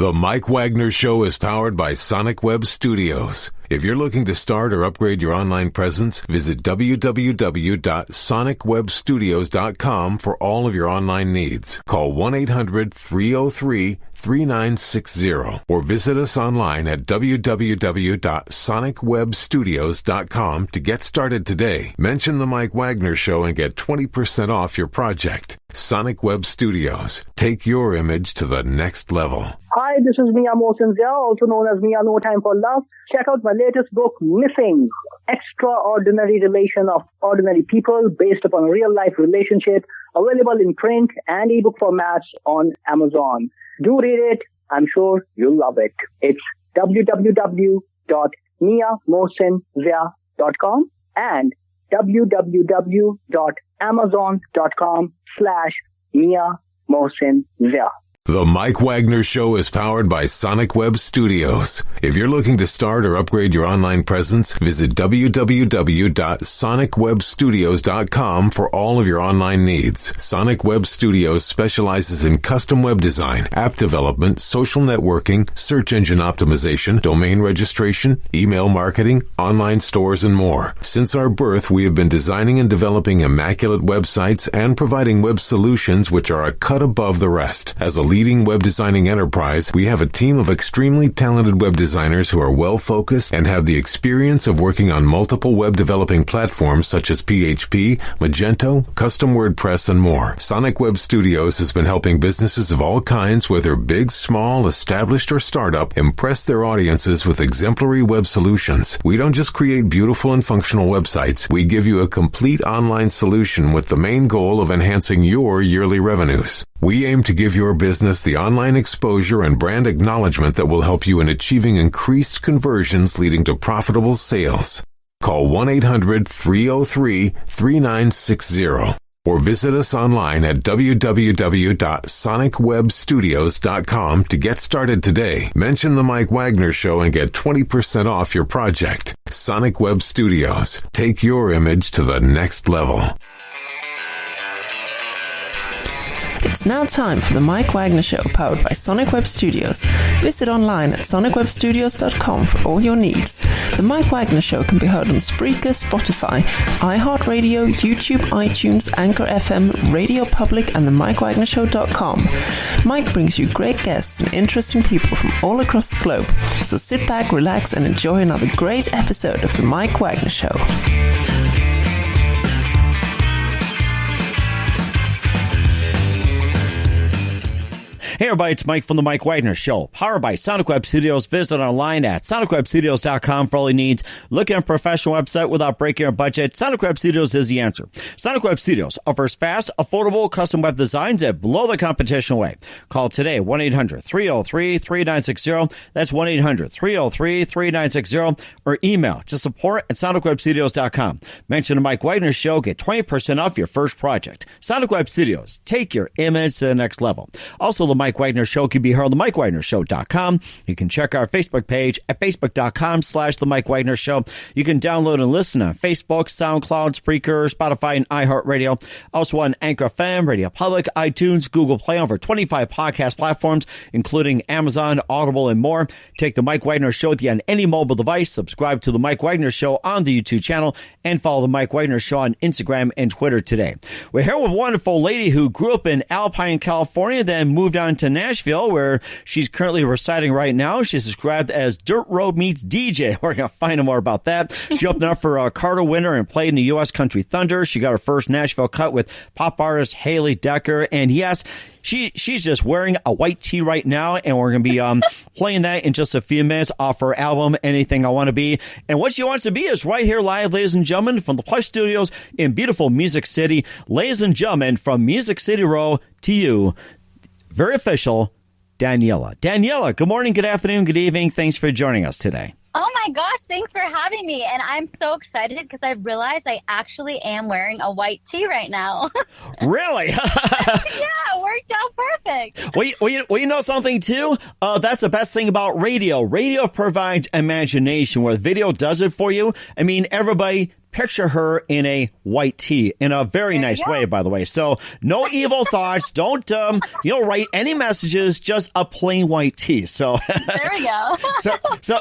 The Mike Wagner Show is powered by Sonic Web Studios. If you're looking to start or upgrade your online presence, visit www.sonicwebstudios.com for all of your online needs. Call 1-800-303-3960 or visit us online at www.sonicwebstudios.com to get started today. Mention The Mike Wagner Show and get 20% off your project. Sonic Web Studios. Take your image to the next level. Hi, this is Mia Mosinzia, also known as Mia No Time for Love. Check out my latest book, Missing, Extraordinary Relation of Ordinary People, based upon a real-life relationship, available in print and ebook formats on Amazon. Do read it. I'm sure you'll love it. It's www.miamosinzia.com and www.amazon.com/Mia Mosinzia. The Mike Wagner Show is powered by Sonic Web Studios. If you're looking to start or upgrade your online presence, visit www.sonicwebstudios.com for all of your online needs. Sonic Web Studios specializes in custom web design, app development, social networking, search engine optimization, domain registration, email marketing, online stores, and more. Since our birth, we have been designing and developing immaculate websites and providing web solutions which are a cut above the rest. As a leading web designing enterprise, we have a team of extremely talented web designers who are well-focused and have the experience of working on multiple web developing platforms such as PHP, Magento, custom WordPress, and more. Sonic Web Studios has been helping businesses of all kinds, whether big, small, established, or startup, impress their audiences with exemplary web solutions. We don't just create beautiful and functional websites. We give you a complete online solution with the main goal of enhancing your yearly revenues. We aim to give your business the online exposure and brand acknowledgement that will help you in achieving increased conversions leading to profitable sales. Call 1-800-303-3960 or visit us online at www.sonicwebstudios.com to get started today. Mention The Mike Wagner Show and get 20% off your project. Sonic Web Studios. Take your image to the next level. It's now time for the Mike Wagner Show, powered by Sonic Web Studios. Visit online at sonicwebstudios.com for all your needs. The Mike Wagner Show can be heard on Spreaker, Spotify, iHeartRadio, YouTube, iTunes, Anchor FM, Radio Public, and themikewagnershow.com. Mike brings you great guests and interesting people from all across the globe. So sit back, relax, and enjoy another great episode of the Mike Wagner Show. Hey everybody, it's Mike from the Mike Wagner Show, powered by Sonic Web Studios. Visit online at sonicwebstudios.com for all your needs. Looking at a professional website without breaking your budget? Sonic Web Studios is the answer. Sonic Web Studios offers fast, affordable, custom web designs that blow the competition away. Call today, 1-800-303-3960. That's 1-800-303-3960. Or email to support@sonicwebstudios.com. Mention the Mike Wagner Show, get 20% off your first project. Sonic Web Studios, take your image to the next level. Also, the Mike Wagner Show can be heard on themikewagnershow.com. You can check our Facebook page at facebook.com/The Mike Wagner Show. You can download and listen on Facebook, SoundCloud, Spreaker, Spotify, and iHeartRadio. Also on Anchor FM, Radio Public, iTunes, Google Play, over 25 podcast platforms, including Amazon, Audible, and more. Take The Mike Wagner Show with you on any mobile device. Subscribe to The Mike Wagner Show on the YouTube channel and follow The Mike Wagner Show on Instagram and Twitter today. We're here with a wonderful lady who grew up in Alpine, California, then moved on to Nashville, where she's currently residing right now. She's described as Dirt Road meets DJ. We're going to find out more about that. She opened up for Carter Winter and played in the U.S. Country Thunder. She got her first Nashville cut with pop artist Haley Decker. And yes, she's just wearing a white tee right now, and we're going to be playing that in just a few minutes off her album, Anything I Want to Be. And what she wants to be is right here live, ladies and gentlemen, from the Plush Studios in beautiful Music City. Ladies and gentlemen, from Music City Row to you, very official, Daniella. Daniella, good morning, good afternoon, good evening. Thanks for joining us today. Oh my gosh, thanks for having me. And I'm so excited because I realized I actually am wearing a white tee right now. Really? Yeah, it worked out perfect. Well, you know something too? That's the best thing about radio. Radio provides imagination where video does it for you. I mean, everybody picture her in a white tee in a very nice way, by the way. So no evil thoughts. Don't, write any messages, just a plain white tee. So there we go.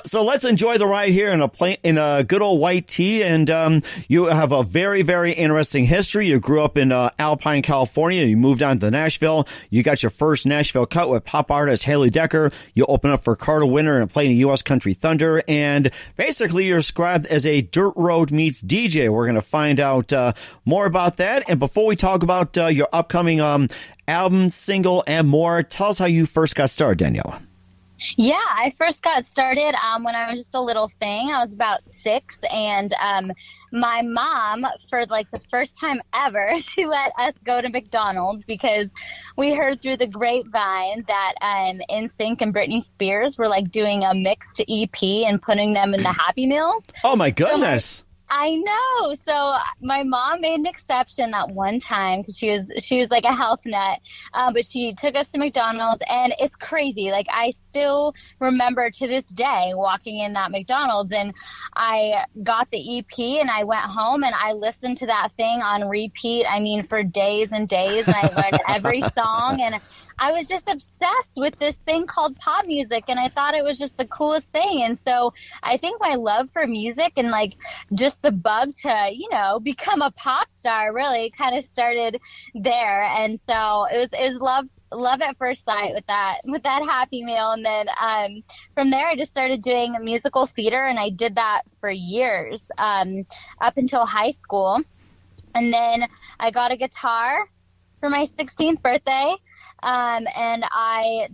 so let's enjoy the ride here in a good old white tee. And you have a very, very interesting history. You grew up in Alpine, California. You moved on to Nashville. You got your first Nashville cut with pop artist Haley Decker. You open up for Carter Winter and play in U.S. Country Thunder. And basically, you're described as a dirt road meets DJ. We're going to find out more about that. And before we talk about your upcoming album, single, and more, tell us how you first got started, Daniella. Yeah, I first got started when I was just a little thing. I was about 6, and my mom, for like the first time ever, she let us go to McDonald's because we heard through the grapevine that NSYNC and Britney Spears were like doing a mixed EP and putting them in the Happy Meals. Oh my goodness. So I know. So my mom made an exception that one time because she was like a health nut, but she took us to McDonald's, and it's crazy. Like, I still remember to this day walking in that McDonald's, and I got the EP and I went home and I listened to that thing on repeat. I mean, for days and days, and I learned every song, and I was just obsessed with this thing called pop music, and I thought it was just the coolest thing. And so I think my love for music and like just the bug to, become a pop star really kind of started there. And so it was love at first sight with that Happy Meal. And then from there I just started doing musical theater, and I did that for years up until high school. And then I got a guitar for my 16th birthday. And I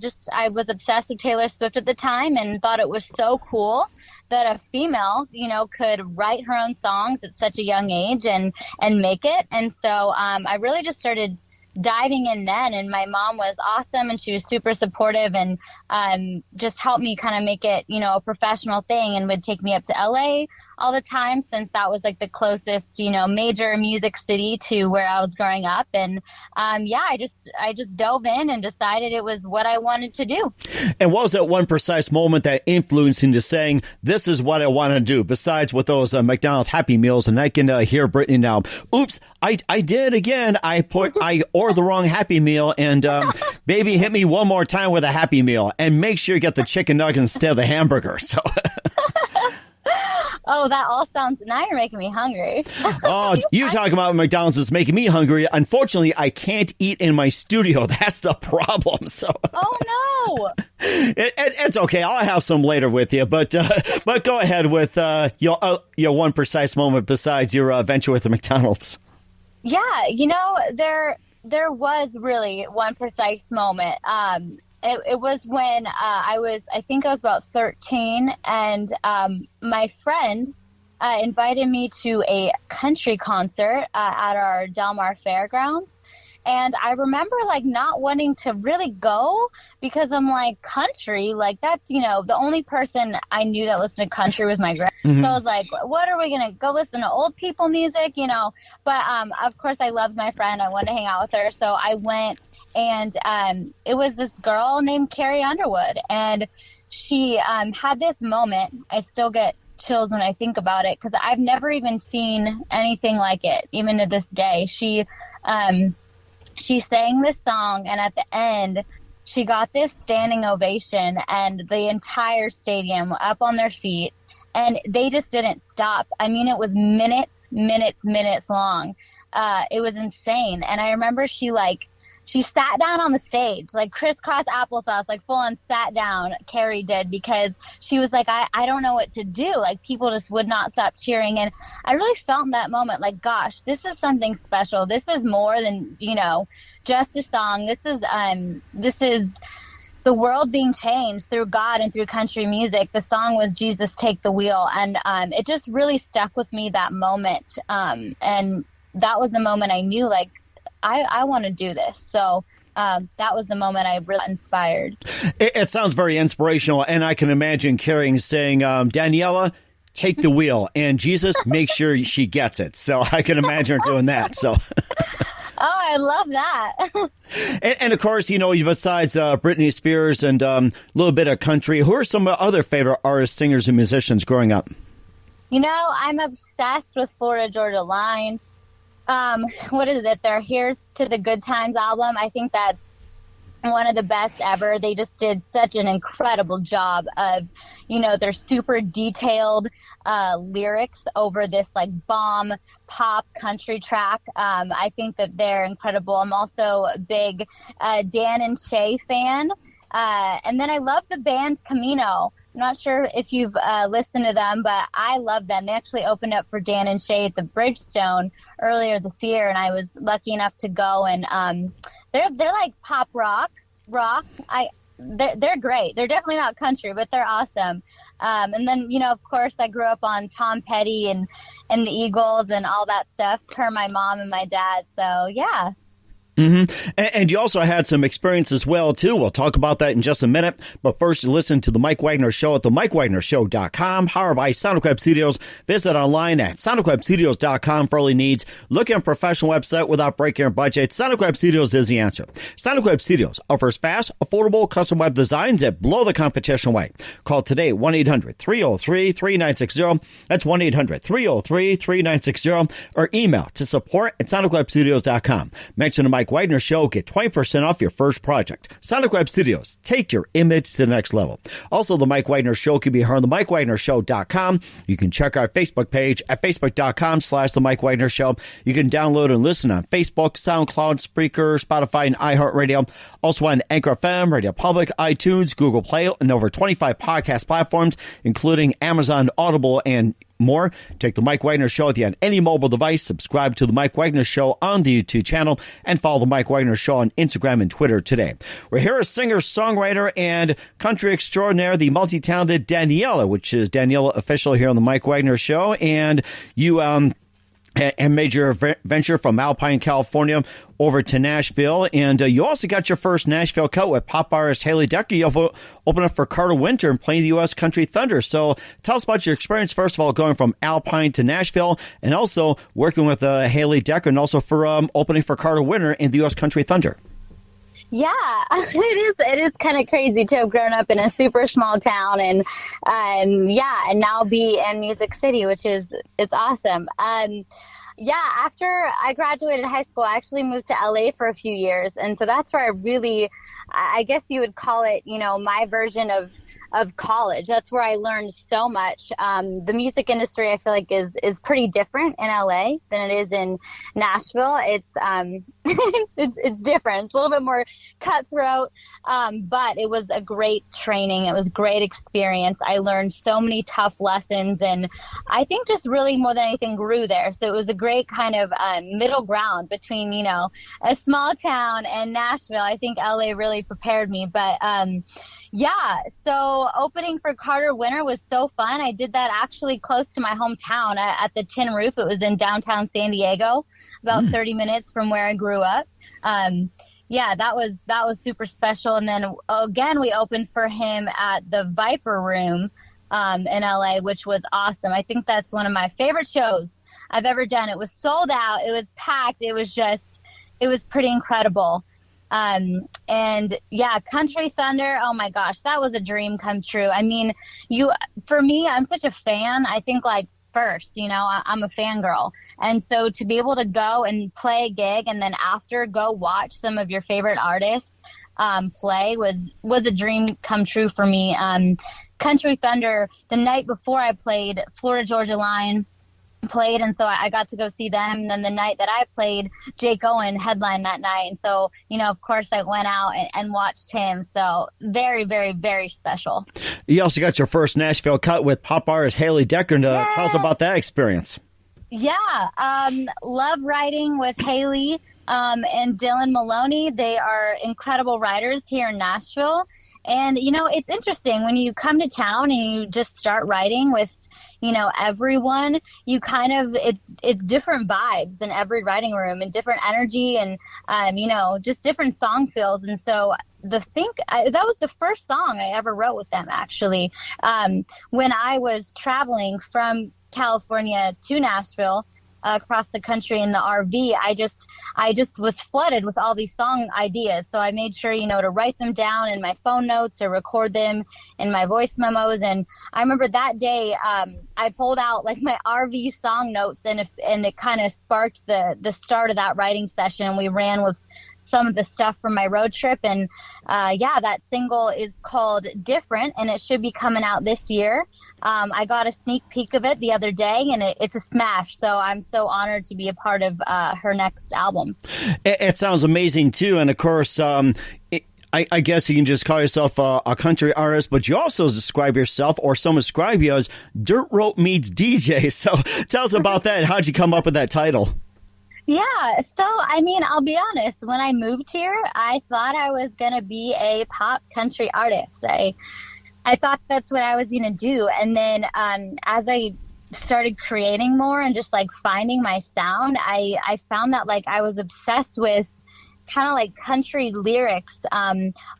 was obsessed with Taylor Swift at the time and thought it was so cool that a female, could write her own songs at such a young age and make it. And so I really just started diving in then, and my mom was awesome, and she was super supportive, and just helped me kind of make it, a professional thing, and would take me up to LA all the time, since that was like the closest, major music city to where I was growing up. And I just dove in and decided it was what I wanted to do. And what was that one precise moment that influenced into saying, this is what I want to do, besides with those McDonald's Happy Meals? And I can hear Brittany now. Oops, I did again. I ordered the wrong Happy Meal, and baby, hit me one more time with a Happy Meal, and make sure you get the chicken nuggets instead of the hamburger. So. Oh, that all sounds... Now you're making me hungry. Oh, you talking about McDonald's is making me hungry. Unfortunately, I can't eat in my studio. That's the problem. So. Oh, no. It's okay. I'll have some later with you. But go ahead with your one precise moment besides your venture with the McDonald's. Yeah, there was really one precise moment. It was when I think I was about 13, and my friend invited me to a country concert at our Del Mar Fairgrounds. And I remember like not wanting to really go because I'm like, country, like that's, the only person I knew that listened to country was my grandma. Mm-hmm. So I was like, what are we going to go listen to old people music, But of course I loved my friend. I wanted to hang out with her. So I went, and it was this girl named Carrie Underwood. And she had this moment. I still get chills when I think about it because I've never even seen anything like it, even to this day. She sang this song, and at the end, she got this standing ovation, and the entire stadium up on their feet, and they just didn't stop. I mean, it was minutes long. It was insane. And I remember she sat down on the stage, like crisscross applesauce, like full on sat down, Carrie did, because she was like, I don't know what to do. Like, people just would not stop cheering. And I really felt in that moment, like, gosh, this is something special. This is more than, just a song. This is the world being changed through God and through country music. The song was Jesus Take the Wheel. And it just really stuck with me that moment. And that was the moment I knew, like, I want to do this. So that was the moment I really inspired. It sounds very inspirational. And I can imagine Carrie saying, Daniella, take the wheel. And Jesus, make sure she gets it. So I can imagine her doing that. So. Oh, I love that. and of course, besides Britney Spears and a little bit of country, who are some other favorite artists, singers, and musicians growing up? You know, I'm obsessed with Florida Georgia Line. What is it? Their Here's to the Good Times album. I think that's one of the best ever. They just did such an incredible job of, you know, their super detailed lyrics over this like bomb pop country track. I think that they're incredible. I'm also a big Dan and Shay fan. And then I love the band Camino. I'm not sure if you've listened to them, but I love them. They actually opened up for Dan and Shay at the Bridgestone earlier this year, and I was lucky enough to go. And they're like pop rock. They're great. They're definitely not country, but they're awesome. And then, you know, of course, I grew up on Tom Petty and the Eagles and all that stuff per my mom and my dad. So yeah. Mm-hmm. And you also had some experience as well, too. We'll talk about that in just a minute. But first, listen to The Mike Wagner Show at themikewagnershow.com, powered by Sonic Web Studios. Visit online at sonicwebstudios.com for all your needs. Look at a professional website without breaking your budget. Sonic Web Studios is the answer. Sonic Web Studios offers fast, affordable custom web designs that blow the competition away. Call today, 1-800-303-3960. That's 1-800-303-3960. Or email to support@sonicwebstudios.com. Mention the Mike Wagner Show. Get 20% off your first project. Sonic Web Studios. Take your image to the next level. Also, The Mike Wagner Show can be heard on themikewagnershow.com. You can check our Facebook page at facebook.com/The Mike Wagner Show. You can download and listen on Facebook, SoundCloud, Spreaker, Spotify, and iHeartRadio. Also on Anchor FM, Radio Public, iTunes, Google Play, and over 25 podcast platforms, including Amazon, Audible, and more. Take The Mike Wagner Show with you on any mobile device. Subscribe to The Mike Wagner Show on the YouTube channel and follow The Mike Wagner Show on Instagram and Twitter today. We're here with singer, songwriter, and country extraordinaire, the multi-talented Daniella, which is Daniella Official here on The Mike Wagner Show. And you and made your venture from Alpine, California over to Nashville. And you also got your first Nashville cut with pop artist Haley Decker. You opened up for Carter Winter and playing the U.S. Country Thunder. So tell us about your experience, first of all, going from Alpine to Nashville, and also working with Haley Decker, and also for opening for Carter Winter in the U.S. Country Thunder. Yeah, it is kind of crazy to have grown up in a super small town and now be in Music City, which is awesome. After I graduated high school, I actually moved to LA for a few years. And so that's where I guess you would call it, you know, my version of college. That's where I learned so much. The music industry, I feel like, is pretty different in LA than it is in Nashville. It's it's different. It's a little bit more cutthroat, but it was a great training. It was a great experience. I learned so many tough lessons, and I think just really more than anything grew there. So it was a great kind of middle ground between, you know, a small town and Nashville. I think LA really prepared me, but so opening for Carter Winter was so fun. I did that actually close to my hometown at the Tin Roof. It was in downtown San Diego, about 30 minutes from where I grew up. That was super special. And then again, we opened for him at the Viper Room in LA, which was awesome. I think that's one of my favorite shows I've ever done. It was sold out. It was packed. It was pretty incredible. Country Thunder, oh my gosh, that was a dream come true. I mean, for me, I'm such a fan. I think like first, you know, I'm a fangirl. And so to be able to go and play a gig and then after go watch some of your favorite artists play was a dream come true for me. Country Thunder, the night before I played, Florida Georgia Line played, and so I got to go see them. And then the night that I played, Jake Owen headlined that night, and so, you know, of course I went out and watched him. So very, very, very special. You also got your first Nashville cut with pop artist Haley Decker. Tell us about that experience. Love writing with Haley and Dylan Maloney. They are incredible writers here in Nashville. And, you know, it's interesting when you come to town and you just start writing with, you know, everyone, you kind of, it's different vibes in every writing room and different energy and, you know, just different song feels. And so that was the first song I ever wrote with them, actually. When I was traveling from California to Nashville, across the country in the RV, I just was flooded with all these song ideas. So I made sure, to write them down in my phone notes or record them in my voice memos. And I remember that day, I pulled out like my RV song notes, and it kind of sparked the start of that writing session. We ran with some of the stuff from my road trip. And that single is called Different, and it should be coming out this year. I got a sneak peek of it the other day, and it's a smash. So I'm so honored to be a part of her next album. It sounds amazing, too. And, of course, I guess you can just call yourself a country artist, but you also describe yourself, or some describe you as Dirt Rope meets DJ. So tell us about that. How'd you come up with that title? Yeah, so I'll be honest, when I moved here, I thought I was going to be a pop country artist. I thought that's what I was going to do. And then as I started creating more and just like finding my sound, I found that like I was obsessed with kind of like country lyrics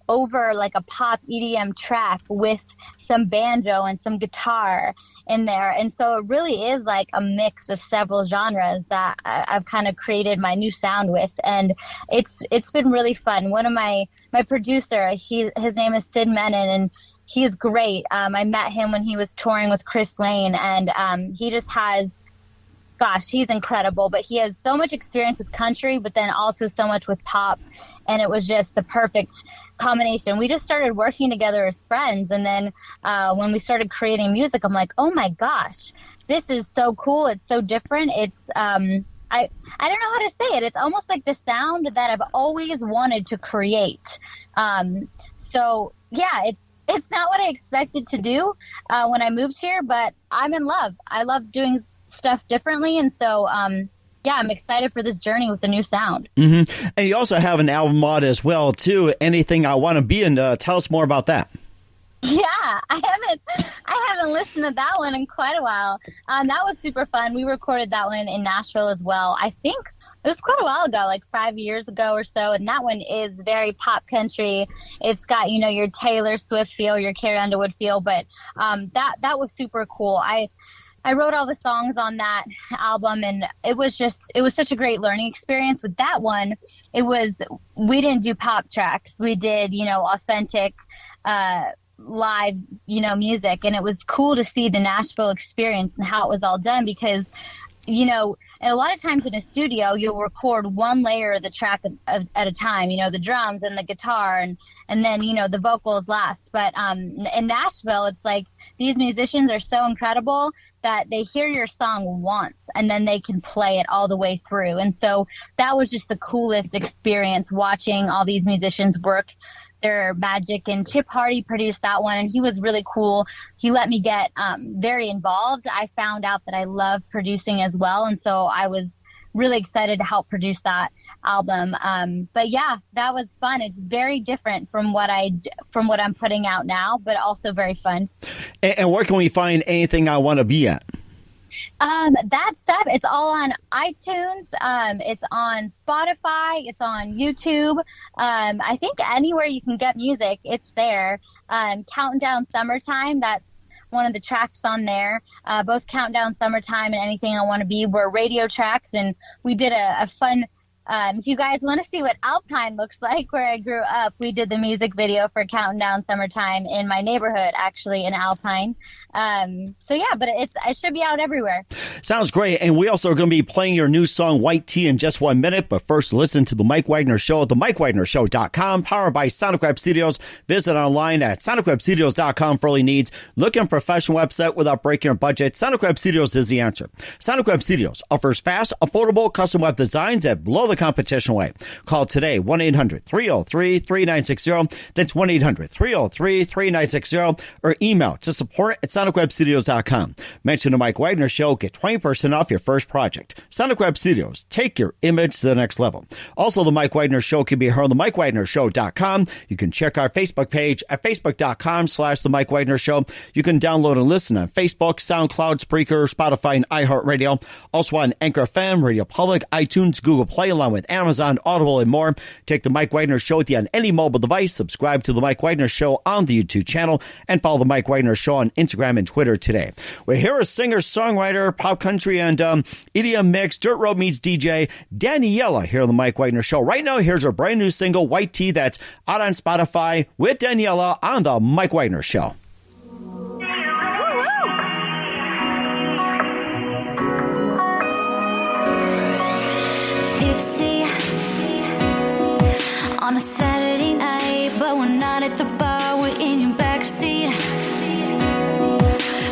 over like a pop EDM track with some banjo and some guitar in there. And so it really is like a mix of several genres that I've kind of created my new sound with. And it's been really fun. One of my producer, his name is Sid Menon, and he's great. I met him when he was touring with Chris Lane, and he just has, he's incredible, but he has so much experience with country, but then also so much with pop. And it was just the perfect combination. We just started working together as friends. And then when we started creating music, I'm like, oh my gosh, this is so cool. It's so different. It's, I don't know how to say it. It's almost like the sound that I've always wanted to create. So yeah, it's not what I expected to do when I moved here, but I'm in love. I love doing stuff differently, and so I'm excited for this journey with the new sound. Mm-hmm. And you also have an album out as well too, Anything I Want to Be, and tell us more about that. Yeah, I haven't listened to that one in quite a while. That was super fun. We recorded that one in Nashville as well. I think it was quite a while ago, like 5 years ago or so, and that one is very pop country. It's got, your Taylor Swift feel, your Carrie Underwood feel, but that was super cool. I wrote all the songs on that album, and it was such a great learning experience. With that one, we didn't do pop tracks. We did, authentic, live, music. And it was cool to see the Nashville experience and how it was all done, because, and a lot of times in a studio, you'll record one layer of the track at a time, the drums and the guitar and then, the vocals last. But in Nashville, it's like these musicians are so incredible that they hear your song once and then they can play it all the way through. And so that was just the coolest experience, watching all these musicians work their magic. And Chip Hardy produced that one, and he was really cool. He let me get very involved. I found out that I love producing as well, and so I was really excited to help produce that album. But yeah, that was fun. It's very different from what I'm putting out now, but also very fun. And where can we find Anything I Want to Be at? That stuff, it's all on iTunes. It's on Spotify. It's on YouTube. I think anywhere you can get music, it's there. Countdown Summertime, that's one of the tracks on there. Both Countdown Summertime and Anything I Want to Be were radio tracks, and we did a fun, if you guys want to see what Alpine looks like where I grew up, we did the music video for Countdown Summertime in my neighborhood, actually, in Alpine. So yeah, but it should be out everywhere. Sounds great. And we also are going to be playing your new song, White Tea, in just 1 minute. But first, listen to The Mike Wagner Show at themikewagnershow.com, powered by Sonic Web Studios. Visit online at sonicwebstudios.com for all your needs. Look at a professional website without breaking your budget. Sonic Web Studios is the answer. Sonic Web Studios offers fast, affordable, custom web designs at below the competition way. Call today, 1-800-303-3960. That's 1-800-303-3960. Or email to support@sonicwebstudios.com. Mention the Mike Wagner Show. Get 20% off your first project. Sonic Web Studios. Take your image to the next level. Also, the Mike Wagner Show can be heard on themikewagnershow.com. You can check our Facebook page at facebook.com/The Mike Wagner Show. You can download and listen on Facebook, SoundCloud, Spreaker, Spotify, and iHeartRadio. Also on Anchor FM, Radio Public, iTunes, Google Play, along along with Amazon, Audible, and more. Take the Mike Wagner Show with you on any mobile device. Subscribe to the Mike Wagner Show on the YouTube channel and follow the Mike Wagner Show on Instagram and Twitter today. We're here a singer, songwriter, pop country, and EDM mix, dirt road meets DJ, Daniella here on the Mike Wagner Show. Right now, here's her brand new single, White Tea, that's out on Spotify with Daniella on the Mike Wagner Show. Tipsy on a Saturday night, but we're not at the bar, we're in your backseat,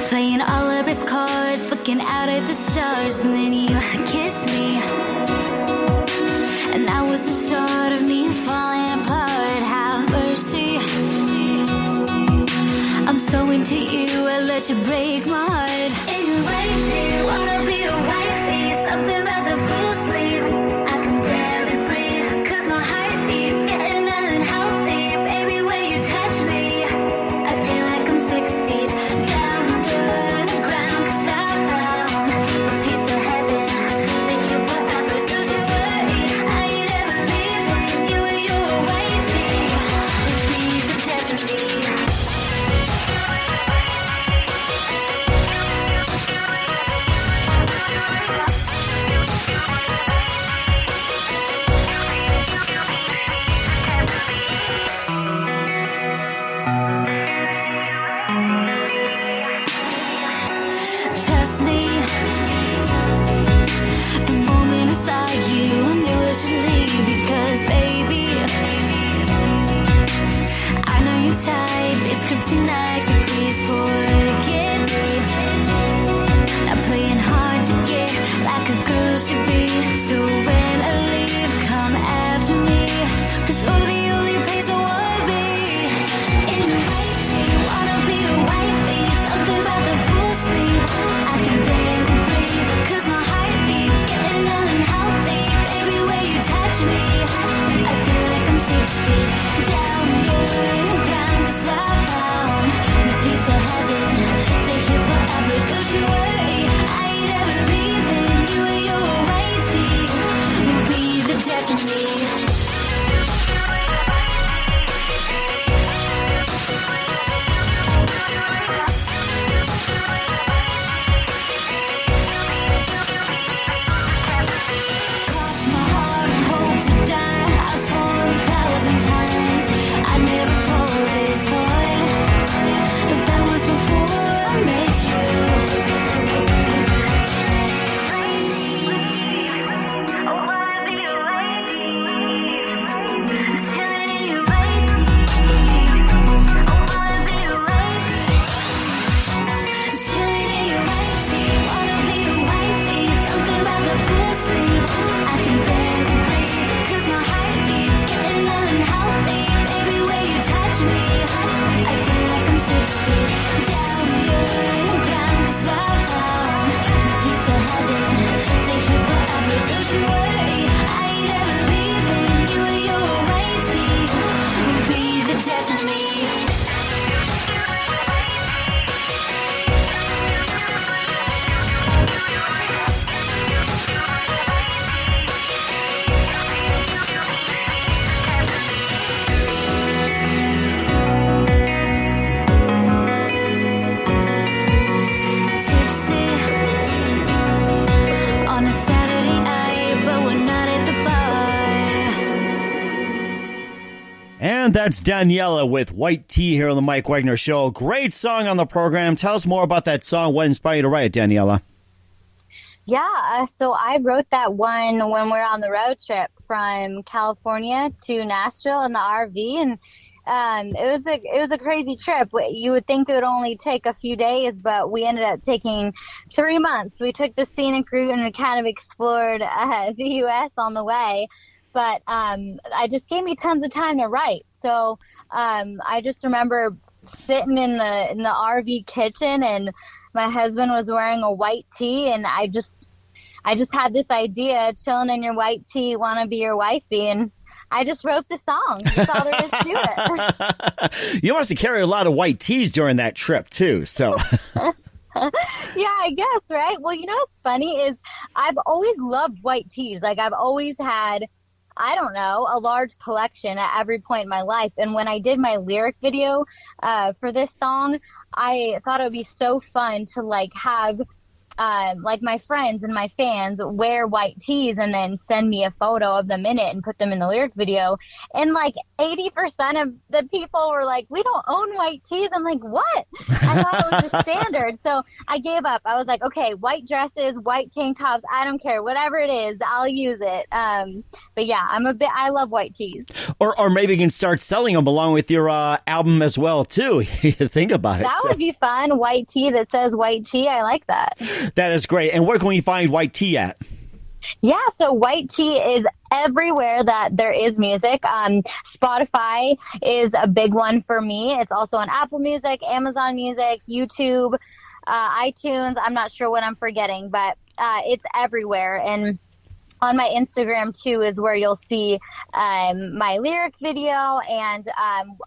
playing all of his cards, looking out at the stars, and then you kiss me, and that was the start of me falling apart. Have mercy, I'm so into you, I let you break my heart. And you're waiting, wanna be a wifey, something about the full sleep. I can barely breathe, cause my heart beats getting unhealthy. Baby, when you touch me, I feel like I'm 6 feet down under the ground. Cause I found a piece of heaven, been here forever, don't you worry, I ain't ever leaving. You and your waiting, will be the death of me. Trust me, the moment inside you, I knew I should leave because, baby, I know you're tired, it's kryptonite, so please forgive me. I'm playing hard to get like a girl should be, so when I leave, come after me, cause you're the only place I wanna be. In the waiting, wanna be a wifey, something about the full sleep. I can barely breathe, cause my heart beats getting unhealthy. Baby, when you touch me, I feel like I'm 6 feet down under the ground. Cause I found a piece of heaven, stay here forever, don't you worry, I ain't ever leaving. You and your waiting will be the death of me. Cross my heart and hope to die. I've sworn 1,000 times I'd never fall this hard, but that was before I met you. I wanna be a wifey, chilling in your wifey. I wanna be a wifey, chilling in your wifey. Wanna be a wifey, something about the full sleep. I can barely breathe, cause my heart beats getting unhealthy. Baby, when you touch me, I feel like I'm 6 feet down under the ground. Cause I found a piece of heaven, stay here forever, don't you worry, I ain't ever leaving. You and your waiting will be the death of me. Tipsy on a Saturday night, but we're not at the bar. And that's Daniella with White Tea here on the Mike Wagner Show. Great song on the program. Tell us more about that song. What inspired you to write it, Daniella? Yeah, so I wrote that one when we were on the road trip from California to Nashville in the RV, and it was a crazy trip. You would think it would only take a few days, but we ended up taking 3 months. We took the scenic route and kind of explored the U.S. on the way. But I just gave me tons of time to write. So I just remember sitting in the RV kitchen, and my husband was wearing a white tee, and I just had this idea, chilling in your white tee, wanna be your wifey, and I just wrote the song. That's all there is to it. You must have carried a lot of white tees during that trip too. So Yeah, I guess, right? Well, you know what's funny is I've always loved white tees. Like I've always had, I don't know, a large collection at every point in my life. And when I did my lyric video for this song, I thought it would be so fun to like have like my friends and my fans wear white tees and then send me a photo of them in it and put them in the lyric video. And like 80% of the people were like, we don't own white tees. I'm like, what? I thought it was the standard. So I gave up. I was like, okay, white dresses, white tank tops, I don't care. Whatever it is, I'll use it. But yeah, I love white tees. Or maybe you can start selling them along with your album as well, too. Think about it. That would be fun. White tee that says white tea. I like that. That is great. And where can we find white tea at? Yeah, so white tea is everywhere that there is music. Spotify is a big one for me. It's also on Apple Music, Amazon Music, YouTube, iTunes. I'm not sure what I'm forgetting, but it's everywhere. And on my Instagram, too, is where you'll see my lyric video. And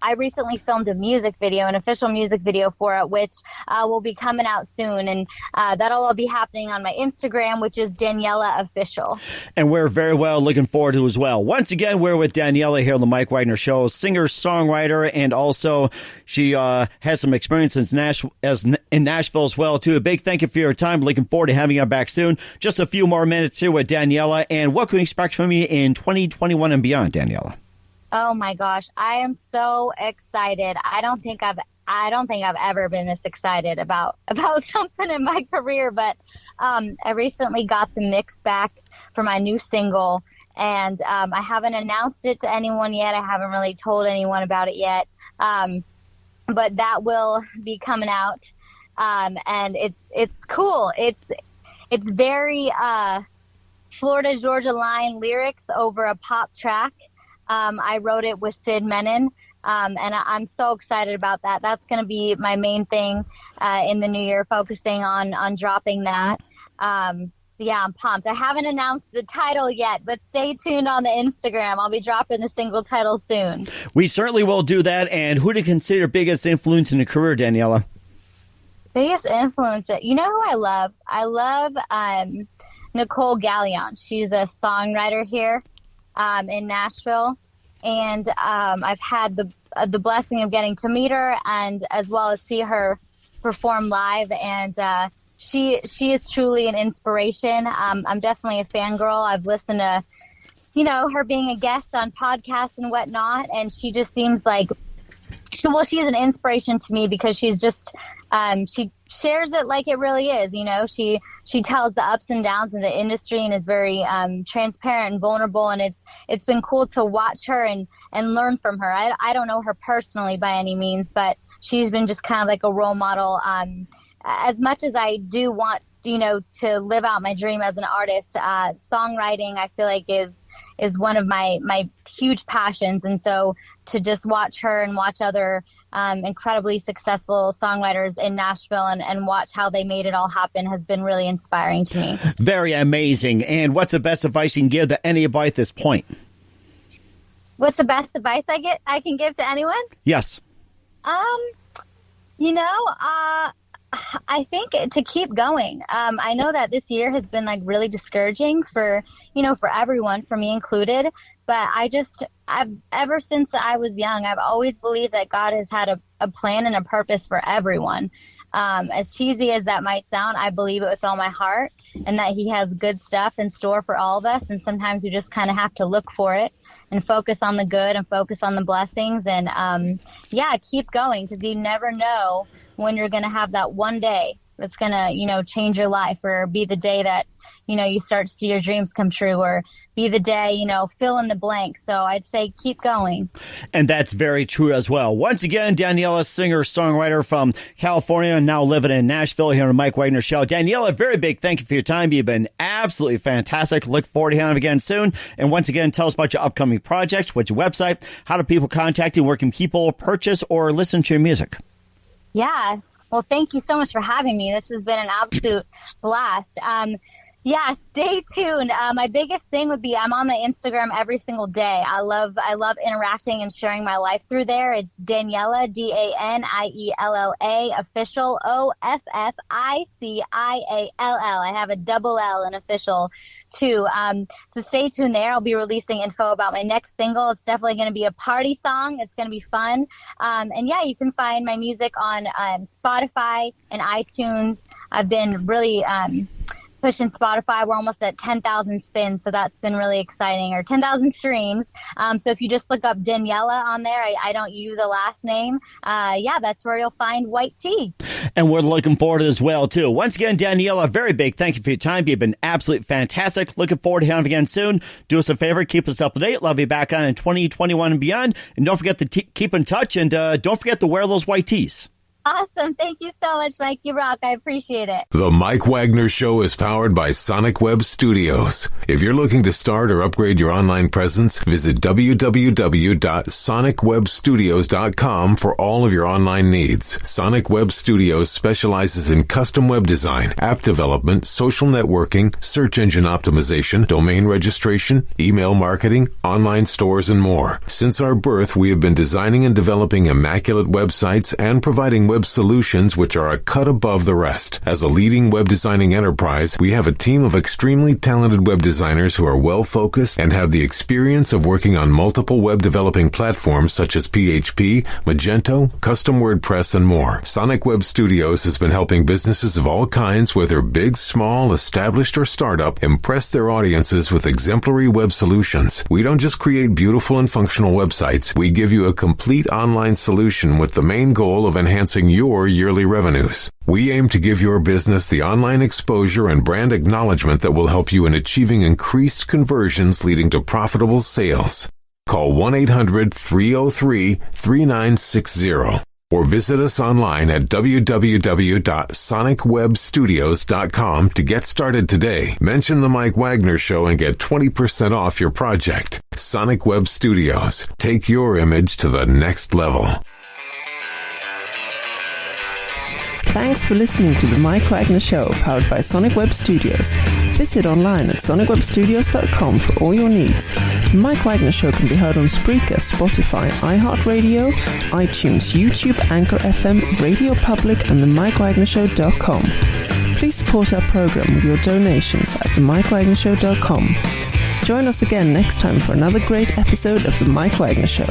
I recently filmed a music video, an official music video for it, which will be coming out soon. And that'll all be happening on my Instagram, which is Daniella Official. And we're very well looking forward to it as well. Once again, we're with Daniella here on the Mike Wagner Show, singer, songwriter, and also she has some experience in Nashville as well, too. A big thank you for your time. Looking forward to having you back soon. Just a few more minutes here with Daniella. And what can we expect from you in 2021 and beyond, Daniella? Oh my gosh, I am so excited. I don't think I've ever been this excited about something in my career. But I recently got the mix back for my new single, and I haven't announced it to anyone yet. I haven't really told anyone about it yet. But that will be coming out, and it's cool. It's very Florida Georgia Line lyrics over a pop track. I wrote it with Sid Menon, and I'm so excited about that. That's going to be my main thing in the new year, focusing on dropping that. Yeah, I'm pumped. I haven't announced the title yet, but stay tuned on the Instagram. I'll be dropping the single title soon. We certainly will do that. And who do you consider biggest influence in your career, Daniella? Biggest influence? You know who I love? I love Nicole Gallion. She's a songwriter here in Nashville, and I've had the blessing of getting to meet her and as well as see her perform live, and she is truly an inspiration. I'm definitely a fangirl. I've listened to, her being a guest on podcasts and whatnot, and she just seems like she's an inspiration to me because she's just she shares it like it really is. She tells the ups and downs in the industry and is very transparent and vulnerable, and it's been cool to watch her and learn from her. I don't know her personally by any means, but she's been just kind of like a role model. As much as I do want to live out my dream as an artist, songwriting I feel like is one of my huge passions. And so to just watch her and watch other incredibly successful songwriters in Nashville and watch how they made it all happen has been really inspiring to me. Very amazing. And what's the best advice you can give to anybody at this point? What's the best advice I can give to anyone? Yes. I think to keep going. I know that this year has been like really discouraging for everyone, for me included. But I've ever since I was young, I've always believed that God has had a plan and a purpose for everyone. As cheesy as that might sound, I believe it with all my heart, and that He has good stuff in store for all of us. And sometimes we just kind of have to look for it and focus on the good and focus on the blessings. And keep going, because you never know when you're going to have that one day that's going to, change your life, or be the day that, you start to see your dreams come true, or be the day, fill in the blank. So I'd say keep going. And that's very true as well. Once again, Daniella, singer, songwriter from California, now living in Nashville here on the Mike Wagner Show. Daniella, very big thank you for your time. You've been absolutely fantastic. Look forward to having you again soon. And once again, tell us about your upcoming projects, what's your website, how do people contact you, where can people purchase or listen to your music? Yeah. Well, thank you so much for having me. This has been an absolute blast. Yeah, stay tuned. My biggest thing would be I'm on my Instagram every single day. I love interacting and sharing my life through there. It's Daniella, Daniella official, OFFICIALL. I have a double L in official too. So stay tuned there. I'll be releasing info about my next single. It's definitely going to be a party song. It's going to be fun. And yeah, you can find my music on Spotify and iTunes. I've been really pushing Spotify. We're almost at 10,000 spins, so that's been really exciting, or 10,000 streams. So if you just look up Daniella on there, I don't use a last name. Yeah, that's where you'll find White Tea. And we're looking forward to it as well, too. Once again, Daniella, a very big thank you for your time. You've been absolutely fantastic. Looking forward to having you again soon. Do us a favor, keep us up to date. Love you back on in 2021 and beyond. And don't forget to keep in touch, and don't forget to wear those white tees. Awesome. Thank you so much, Mike. You rock. I appreciate it. The Mike Wagner Show is powered by Sonic Web Studios. If you're looking to start or upgrade your online presence, visit www.sonicwebstudios.com for all of your online needs. Sonic Web Studios specializes in custom web design, app development, social networking, search engine optimization, domain registration, email marketing, online stores, and more. Since our birth, we have been designing and developing immaculate websites and providing web solutions which are a cut above the rest. As a leading web designing enterprise, we have a team of extremely talented web designers who are well focused and have the experience of working on multiple web developing platforms such as PHP, Magento, custom WordPress, and more. Sonic Web Studios has been helping businesses of all kinds, whether big, small, established, or startup, impress their audiences with exemplary web solutions. We don't just create beautiful and functional websites. We give you a complete online solution with the main goal of enhancing your yearly revenues. We aim to give your business the online exposure and brand acknowledgement that will help you in achieving increased conversions leading to profitable sales. Call 1-800-303-3960 or visit us online at www.sonicwebstudios.com to get started today. Mention the Mike Wagner Show and get 20% off your project. Sonic Web Studios. Take your image to the next level. Thanks for listening to the Mike Wagner Show, powered by Sonic Web Studios. Visit online at sonicwebstudios.com for all your needs. The Mike Wagner Show can be heard on Spreaker, Spotify, iHeartRadio, iTunes, YouTube, Anchor FM, Radio Public, and themikewagnershow.com. Please support our program with your donations at themikewagnershow.com. Join us again next time for another great episode of The Mike Wagner Show.